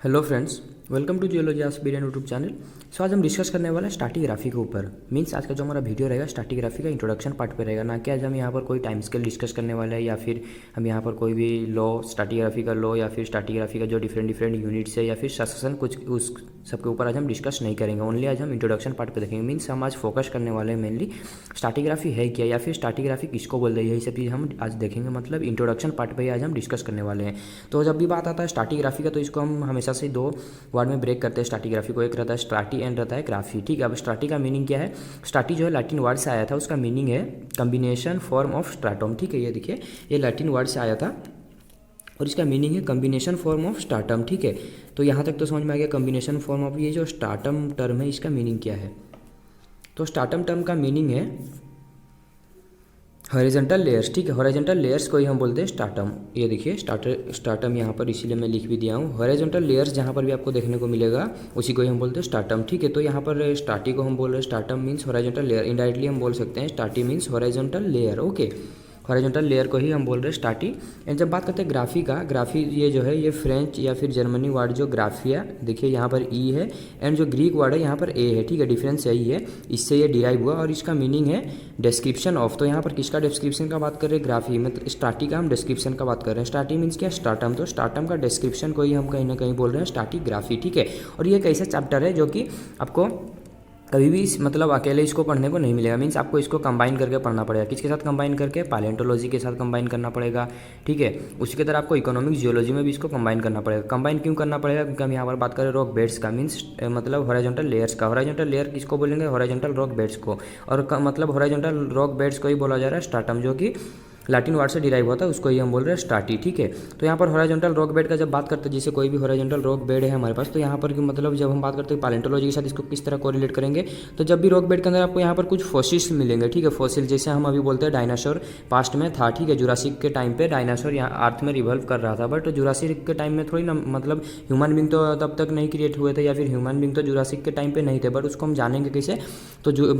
Hello friends, welcome to geology aspirant YouTube channel. So आज हम discuss करने वाले हैं स्ट्रैटिग्राफी के ऊपर। मींस आज का जो हमारा वीडियो रहेगा स्ट्रैटिग्राफी का इंट्रोडक्शन पार्ट पे रहेगा, ना कि आज हम यहाँ पर कोई टाइम स्केल डिस्कस करने वाले हैं या फिर हम यहाँ पर कोई भी लॉ, स्ट्रैटिग्राफी का लॉ या फिर स्ट्रैटिग्राफी का जो डिफरेंट यूनिट्स है या फिर सक्सेशन कुछ उस सबके ऊपर आज हम डिस्कस नहीं करेंगे। ओनली आज हम इंट्रोडक्शन पार्ट पे देखेंगे। मीन्स हम आज फोकस करने वाले हैं मेनली स्ट्रैटिग्राफी है क्या या फिर स्ट्रैटिग्राफी किसको बोलते हैं, यही सब चीज़ हम आज देखेंगे। मतलब इंट्रोडक्शन पार्ट पे ही आज हम डिस्कस करने वाले हैं। तो जब भी बात आता है स्ट्रैटिग्राफी का, तो इसको हम हमेशा से दो वर्ड में ब्रेक करते हैं स्ट्रैटिग्राफी को। एक रहता है स्ट्रैटी एंड रहता है ग्राफी। ठीक है, अब स्ट्रैटी का मीनिंग क्या है? स्ट्रैटी जो है लैटिन वर्ड से आया था, उसका मीनिंग है कम्बिनेशन फॉर्म ऑफ स्ट्रैटम। ठीक है, ये देखिए ये लैटिन वर्ड से आया था और इसका मीनिंग है कम्बिनेशन फॉर्म ऑफ स्ट्रैटम। ठीक है, तो यहाँ तक तो समझ में आ गया कम्बिनेशन फॉर्म ऑफ। ये जो स्ट्रैटम टर्म है इसका मीनिंग क्या है? तो स्ट्रैटम टर्म का मीनिंग है हॉरिजॉन्टल लेयर्स। ठीक है, हॉरिजॉन्टल लेयर्स को ही हम बोलते हैं स्ट्रैटम। ये देखिए स्ट्रैटम यहाँ पर इसीलिए मैं लिख भी दिया हूँ। हॉरिजॉन्टल लेयर्स जहाँ पर भी आपको देखने को मिलेगा उसी को ही हम बोलते हैं स्ट्रैटम। ठीक है, तो यहाँ पर स्ट्रैटी को हम बोल रहे हैं stratum means horizontal layer. Indirectly हम बोल सकते हैं स्ट्रैटी means horizontal layer. Okay, horizontal layer को ही हम बोल रहे हैं स्ट्रैटी। एंड जब बात करते हैं ग्राफी का, ग्राफी ये जो है ये फ्रेंच या फिर जर्मनी वर्ड जो ग्राफिया, देखिए यहाँ पर ई है एंड जो ग्रीक वर्ड है यहाँ पर ए है। ठीक है, डिफरेंस यही है, इससे ये डिराइव हुआ और इसका मीनिंग है डिस्क्रिप्शन ऑफ। तो यहाँ पर किसका डिस्क्रिप्शन का बात कर रहे हैं? ग्राफी, मतलब स्ट्रैटी का हम डिस्क्रिप्शन का बात कर रहे हैं। स्ट्रैटी मीन्स क्या? स्ट्रैटम। तो स्ट्रैटम का डिस्क्रिप्शन को ही हम कहीं ना कहीं बोल रहे हैं स्ट्रैटिग्राफी। ठीक है, और ये एक ऐसा चैप्टर है जो कि आपको कभी भी मतलब अकेले इसको पढ़ने को नहीं मिलेगा। मीन्स आपको इसको कंबाइन करके पढ़ना पड़ेगा। किसके साथ कंबाइन करके? पैलेंटोलॉजी के साथ कंबाइन करना पड़ेगा। ठीक है, उसी की तरह आपको इकोनॉमिक्स जियोलॉजी में भी इसको कंबाइन करना पड़ेगा। कंबाइन क्यों करना पड़ेगा? क्योंकि हम यहाँ पर बात करें रॉक बेड्स का, मीन्स मतलब हॉरिजॉन्टल लेयर्स का। हॉरिजॉन्टल लेयर किसको बोलेंगे? हॉरिजॉन्टल रॉक बेड्स को। और मतलब हॉरिजॉन्टल रॉक बेड्स को ही बोला जा रहा है स्ट्रैटम, जो कि लैटिन वर्ड से डिराइव होता है, उसको ही हम बोल रहे हैं स्ट्रैटी। ठीक है, तो यहाँ पर हॉरिजॉन्टल रॉक बेड का जब बात करते हैं, जैसे कोई भी हॉरिजॉन्टल रॉक बेड है हमारे पास, तो यहाँ पर मतलब जब हम बात करते हैं पैलेंटोलॉजी के साथ इसको किस तरह कोरिलेट करेंगे, तो जब भी रॉक बेड के अंदर आपको यहाँ पर कुछ फॉसिल्स मिलेंगे। ठीक है, फॉसिल जैसे हम अभी बोलते हैं डायनासोर पास्ट में था। ठीक है, जुरासिक के टाइम पे डायनासोर यहाँ अर्थ में रिवॉल्व कर रहा था, बट जुरासिक के टाइम में थोड़ी ना मतलब ह्यूमन बींग तो तब तक नहीं क्रिएट हुए थे, या फिर ह्यूमन बींग तो जुरासिक के टाइम पे नहीं थे, बट उसको हम जानेंगे कैसे? तो जो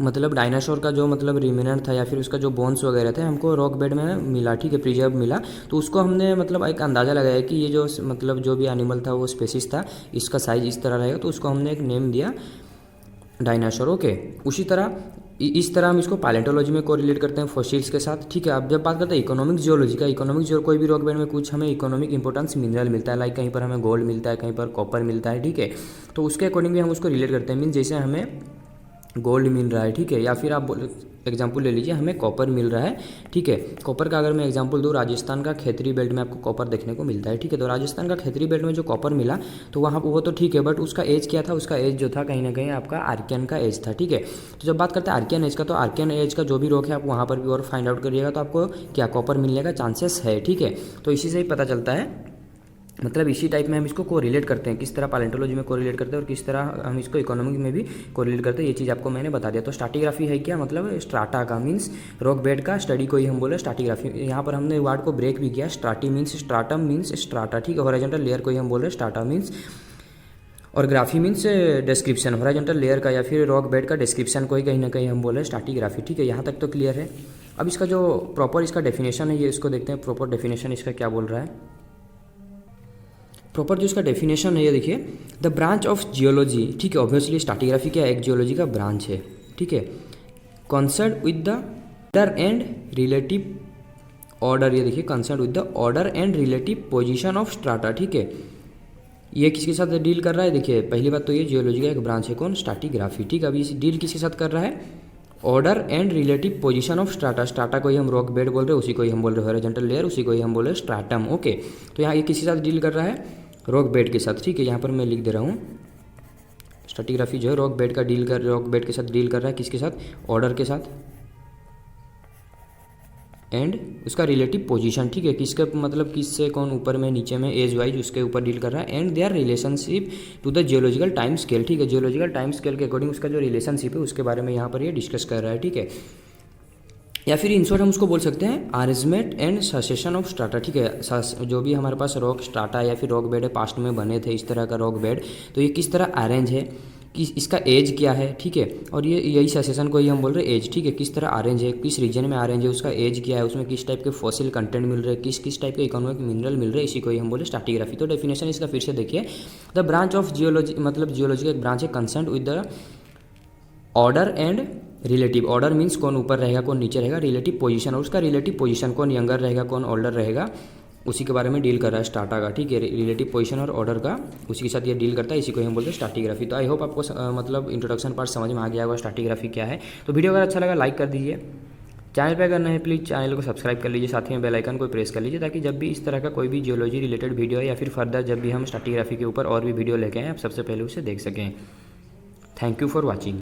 मतलब डायनासोर का जो मतलब रिमेनेंट था या फिर उसका जो बोन्स वगैरह थे हमको रॉक बेड में मिला। ठीक है, प्रिजर्व मिला, तो उसको हमने मतलब एक अंदाज़ा लगाया कि ये जो मतलब जो भी एनिमल था वो स्पेसिस था, इसका साइज इस तरह रहेगा, तो उसको हमने एक नेम दिया डायनासोर। ओके, उसी तरह इस तरह हम इसको पैलेंटोलॉजी में कोरिलेट करते हैं फॉसिल्स के साथ। ठीक है, अब जब बात करते हैं इकोनॉमिक जियोलॉजी का, इकोनॉमिक जियो कोई भी रॉक बेड में कुछ हमें इकोनॉमिक इंपॉर्टेंस मिनरल मिलता है, लाइक कहीं पर हमें गोल्ड मिलता है, कहीं पर कॉपर मिलता है। ठीक है, तो उसके अकॉर्डिंग भी हम उसको रिलेट करते हैं। मीन जैसे हमें गोल्ड मिल रहा है, ठीक है, या फिर आप एग्जाम्पल ले लीजिए हमें कॉपर मिल रहा है। ठीक है, कॉपर का अगर मैं एग्जांपल दूँ, राजस्थान का खेतरी बेल्ट में आपको कॉपर देखने को मिलता है। ठीक है, तो राजस्थान का खेतरी बेल्ट में जो कॉपर मिला तो वहाँ वो तो ठीक है, बट उसका एज क्या था? उसका एज जो था कहीं ना कहीं आपका आर्कियन का एज था। ठीक है, तो जब बात करते हैं आर्कियन एज का, तो आर्कियन एज का जो भी रॉक है आप वहाँ पर भी और फाइंड आउट करिएगा, तो आपको क्या कॉपर मिलने का चांसेस है। ठीक है, तो इसी से ही पता चलता है, मतलब इसी टाइप में हम इसको कोरिलेट करते हैं, किस तरह पैलेंटोलॉजी में कोरिलेट करते हैं और किस तरह हम इसको इकोनॉमिक में भी कोरिलेट करते हैं। ये चीज़ आपको मैंने बता दिया। तो स्ट्रैटिग्राफी है क्या? मतलब स्ट्राटा का मीन्स रॉक बेड का स्टडी को ही हम बोले स्ट्रैटिग्राफी। यहाँ पर हमने वर्ड को ब्रेक भी किया, स्ट्राटी मीन्स स्ट्राटम मीन्स स्ट्राटा। ठीक है, हॉरिजॉन्टल लेयर को ही हम बोल रहे हैं स्ट्राटा मीन्स, और graphy means description horizontal layer का या फिर रॉक बेड का डिस्क्रिप्शन को ही कहीं ना कहीं हम बोल रहे हैं स्ट्रैटिग्राफी। ठीक है, यहाँ तक तो क्लियर है। अब इसका जो प्रॉपर इसका डेफिनेशन है, ये इसको देखते हैं प्रॉपर डेफिनेशन इसका क्या बोल रहा है। प्रॉपर जो इसका डेफिनेशन है ये देखिए, द ब्रांच ऑफ जियोलॉजी। ठीक है, ऑब्वियसली स्ट्रैटिग्राफी क्या है? एक जियोलॉजी का ब्रांच है। ठीक है, concern with the order and relative order, ये देखिए concern with the order and relative position of strata. ठीक है, ये किसके साथ डील कर रहा है? देखिए पहली बात तो ये जियोलॉजी का एक ब्रांच है, कौन? स्ट्रैटिग्राफी। ठीक है, अभी इस डील किसके साथ कर रहा है? Order and relative position of strata. Strata को ही हम रॉक बेड बोल रहे हैं, उसी को ही हम बोल रहे हैं हॉरिजॉन्टल लेयर, उसी को ही हम बोल रहे हैं स्ट्रैटम। ओके, तो यहाँ ये किसके साथ डील कर रहा है? रॉक बेड के साथ। ठीक है, यहाँ पर मैं लिख दे रहा हूँ स्ट्रैटिग्राफी जो है रॉक बेड के साथ डील कर रहा है, किसके साथ? ऑर्डर के साथ एंड उसका रिलेटिव पोजीशन। ठीक है, किसके मतलब किससे कौन ऊपर में नीचे में एज वाइज उसके ऊपर डील कर रहा है, and their relationship to the geological time scale. ठीक है, जियोलॉजिकल टाइम स्केल के अकॉर्डिंग उसका जो रिलेशनशिप है उसके बारे में यहाँ पर ये डिस्कस कर रहा है। ठीक है, या फिर इन शॉर्ट हम उसको बोल सकते हैं arrangement and succession of strata. ठीक है, जो भी हमारे पास रॉक स्ट्राटा या फिर रॉक बेड है पास्ट में बने थे इस तरह का रॉक बेड, तो ये किस तरह अरेंज है, कि इसका एज क्या है, ठीक है। और ये यही ससेशन को ही हम बोल रहे हैं एज, ठीक है। किस तरह ऑरेंज है, किस रीजन में ऑरेंज है, उसका एज क्या है, उसमें किस टाइप के फॉसिल कंटेंट मिल रहे हैं, किस किस टाइप के इकोनॉमिक मिनरल मिल रहे हैं, इसी को ही हम बोले स्ट्रैटिग्राफी। तो डेफिनेशन इसका फिर से देखिए, द ब्रांच ऑफ जियोलॉजी, मतलब जियोलॉजी का एक ब्रांच है concern with the order and relative. Order means कौन ऊपर रहेगा कौन नीचे रहेगा, रिलेटिव पोजीशन और उसका रिलेटिव पोजीशन, कौन यंगर रहेगा कौन ओल्डर रहेगा, उसी के बारे में डील कर रहा है स्टाटा का, ठीक है। रिलेटिव पोजीशन और ऑर्डर का उसी के साथ ये डील करता है, इसी को हम बोलते हैं स्ट्रैटिग्राफी। तो आई होप आपको मतलब इंट्रोडक्शन पार्ट समझ में आ गया होगा स्ट्रैटिग्राफी क्या है। तो वीडियो अगर अच्छा लगा लाइक कर दीजिए, चैनल पे अगर नहीं प्लीज़ चैनल को सब्सक्राइब कर लीजिए, साथ में बेल आइकन को प्रेस कर लीजिए, ताकि जब भी इस तरह का कोई भी जियोलॉजी रिलेटेड वीडियो है या फिर फर्दर जब भी हम स्ट्रैटिग्राफी के ऊपर और भी वीडियो लेके आएँ आप सबसे पहले उसे देख सकें। Thank you for watching.